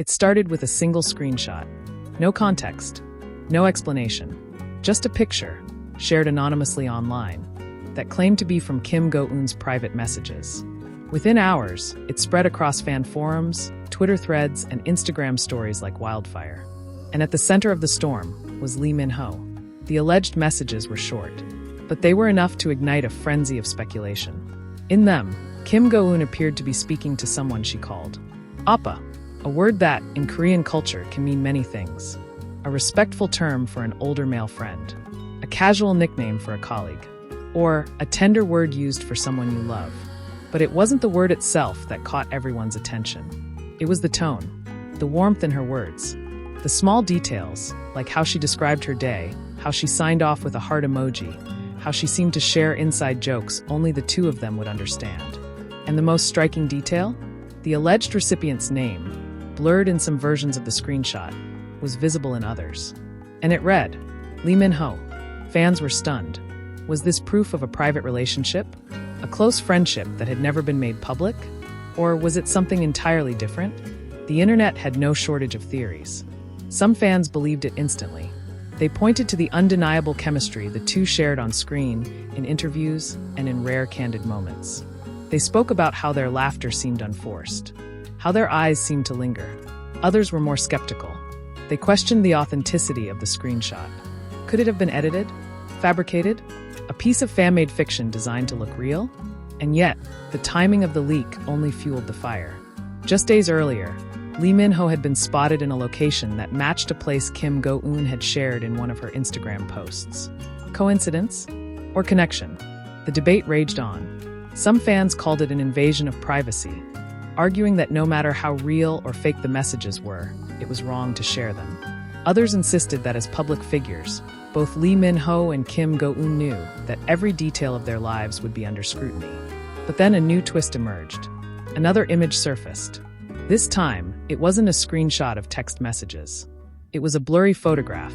It started with a single screenshot. No context, no explanation, just a picture, shared anonymously online, that claimed to be from Kim Go-eun's private messages. Within hours, it spread across fan forums, Twitter threads, and Instagram stories like wildfire. And at the center of the storm was Lee Min-ho. The alleged messages were short, but they were enough to ignite a frenzy of speculation. In them, Kim Go-eun appeared to be speaking to someone she called Appa, a word that, in Korean culture, can mean many things. A respectful term for an older male friend, a casual nickname for a colleague, or a tender word used for someone you love. But it wasn't the word itself that caught everyone's attention. It was the tone, the warmth in her words, the small details, like how she described her day, how she signed off with a heart emoji, how she seemed to share inside jokes only the two of them would understand. And the most striking detail? The alleged recipient's name, blurred in some versions of the screenshot, was visible in others. And it read, Lee Min-ho. Fans were stunned. Was this proof of a private relationship? A close friendship that had never been made public? Or was it something entirely different? The internet had no shortage of theories. Some fans believed it instantly. They pointed to the undeniable chemistry the two shared on screen, in interviews, and in rare candid moments. They spoke about how their laughter seemed unforced, how their eyes seemed to linger. Others were more skeptical. They questioned the authenticity of the screenshot. Could it have been edited? Fabricated? A piece of fan-made fiction designed to look real? And yet, the timing of the leak only fueled the fire. Just days earlier, Lee Min-ho had been spotted in a location that matched a place Kim Go-eun had shared in one of her Instagram posts. Coincidence? Or connection? The debate raged on. Some fans called it an invasion of privacy, arguing that no matter how real or fake the messages were, it was wrong to share them. Others insisted that as public figures, both Lee Min-ho and Kim Go-eun knew that every detail of their lives would be under scrutiny. But then a new twist emerged. Another image surfaced. This time, it wasn't a screenshot of text messages. It was a blurry photograph,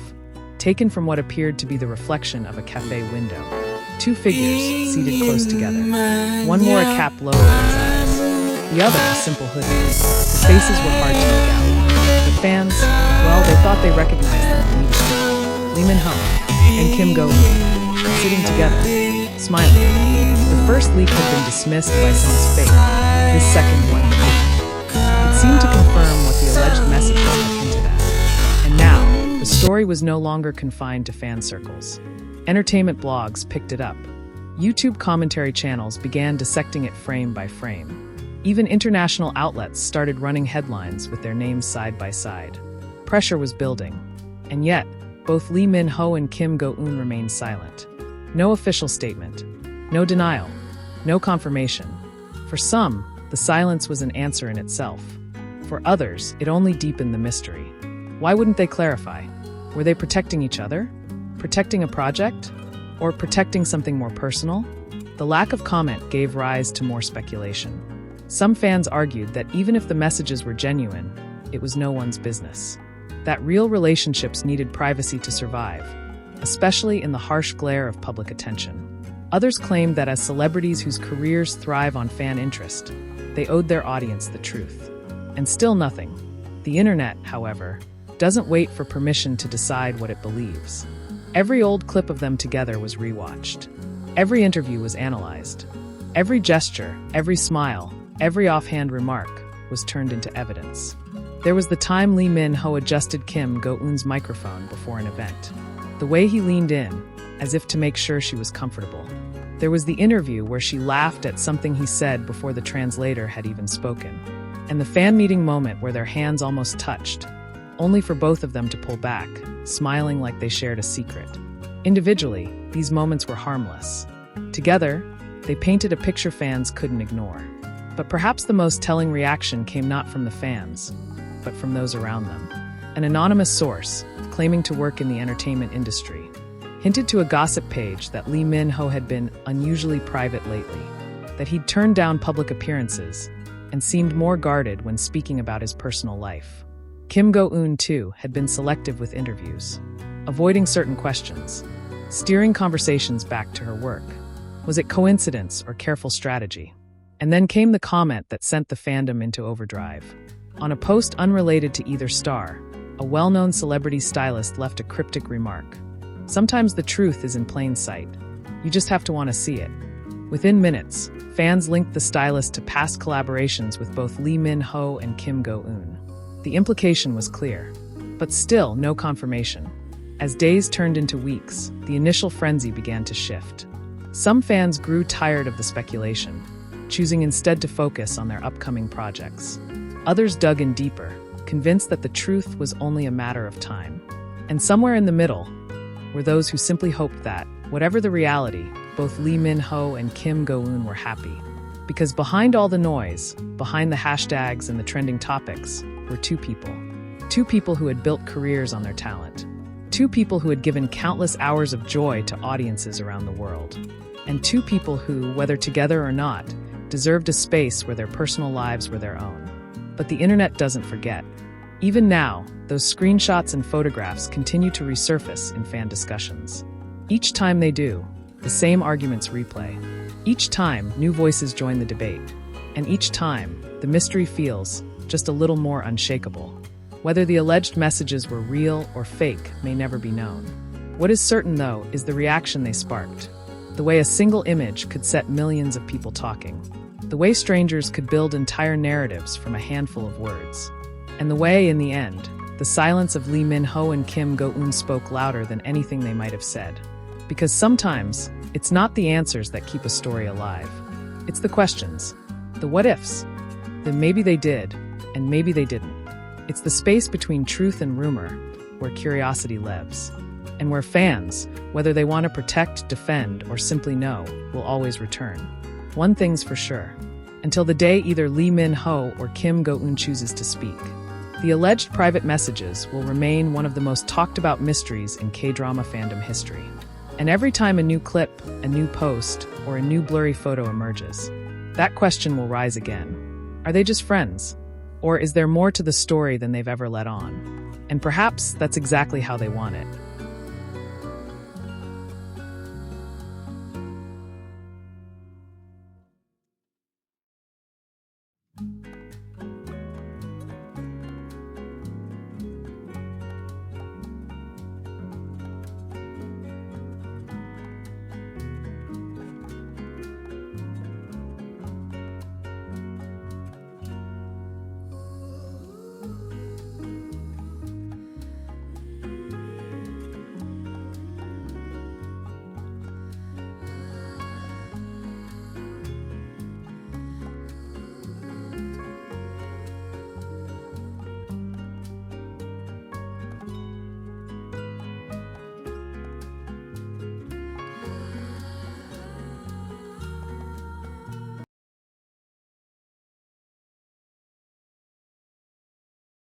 taken from what appeared to be the reflection of a cafe window. Two figures seated close together. One wore a cap low over his eyes, the other a simple hoodie. The faces were hard to make out. The fans, well, they thought they recognized them immediately. Lee Min-ho and Kim Go-eun, sitting together, smiling. The first leak had been dismissed by some as fake. This second one didn't. It seemed to confirm what the alleged messages had hinted at. And now, the story was no longer confined to fan circles. Entertainment blogs picked it up. YouTube commentary channels began dissecting it frame by frame. Even international outlets started running headlines with their names side by side. Pressure was building. And yet, both Lee Min-ho and Kim Go-eun remained silent. No official statement. No denial. No confirmation. For some, the silence was an answer in itself. For others, it only deepened the mystery. Why wouldn't they clarify? Were they protecting each other? Protecting a project? Or protecting something more personal? The lack of comment gave rise to more speculation. Some fans argued that even if the messages were genuine, it was no one's business. That real relationships needed privacy to survive, especially in the harsh glare of public attention. Others claimed that as celebrities whose careers thrive on fan interest, they owed their audience the truth. And still nothing. The internet, however, doesn't wait for permission to decide what it believes. Every old clip of them together was rewatched. Every interview was analyzed. Every gesture, every smile, every offhand remark was turned into evidence. There was the time Lee Min-ho adjusted Kim Go-eun's microphone before an event. The way he leaned in, as if to make sure she was comfortable. There was the interview where she laughed at something he said before the translator had even spoken. And the fan meeting moment where their hands almost touched, only for both of them to pull back, smiling like they shared a secret. Individually, these moments were harmless. Together, they painted a picture fans couldn't ignore. But perhaps the most telling reaction came not from the fans, but from those around them. An anonymous source, claiming to work in the entertainment industry, hinted to a gossip page that Lee Min-ho had been unusually private lately, that he'd turned down public appearances, and seemed more guarded when speaking about his personal life. Kim Go-eun, too, had been selective with interviews, avoiding certain questions, steering conversations back to her work. Was it coincidence or careful strategy? And then came the comment that sent the fandom into overdrive. On a post unrelated to either star, a well-known celebrity stylist left a cryptic remark. Sometimes the truth is in plain sight. You just have to want to see it. Within minutes, fans linked the stylist to past collaborations with both Lee Min-ho and Kim Go-eun. The implication was clear, but still no confirmation. As days turned into weeks, the initial frenzy began to shift. Some fans grew tired of the speculation, choosing instead to focus on their upcoming projects. Others dug in deeper, convinced that the truth was only a matter of time. And somewhere in the middle were those who simply hoped that, whatever the reality, both Lee Min-ho and Kim Go-eun were happy. Because behind all the noise, behind the hashtags and the trending topics, were two people. Two people who had built careers on their talent. Two people who had given countless hours of joy to audiences around the world. And two people who, whether together or not, deserved a space where their personal lives were their own. But the internet doesn't forget. Even now, those screenshots and photographs continue to resurface in fan discussions. Each time they do, the same arguments replay. Each time, new voices join the debate. And each time, the mystery feels just a little more unshakable. Whether the alleged messages were real or fake may never be known. What is certain, though, is the reaction they sparked. The way a single image could set millions of people talking. The way strangers could build entire narratives from a handful of words. And the way, in the end, the silence of Lee Min-ho and Kim Go-eun spoke louder than anything they might have said. Because sometimes, it's not the answers that keep a story alive. It's the questions, the what-ifs, the maybe they did, and maybe they didn't. It's the space between truth and rumor, where curiosity lives. And where fans, whether they want to protect, defend, or simply know, will always return. One thing's for sure. Until the day either Lee Min-ho or Kim Go-eun chooses to speak, the alleged private messages will remain one of the most talked about mysteries in K-drama fandom history. And every time a new clip, a new post, or a new blurry photo emerges, that question will rise again. Are they just friends? Or is there more to the story than they've ever let on? And perhaps that's exactly how they want it.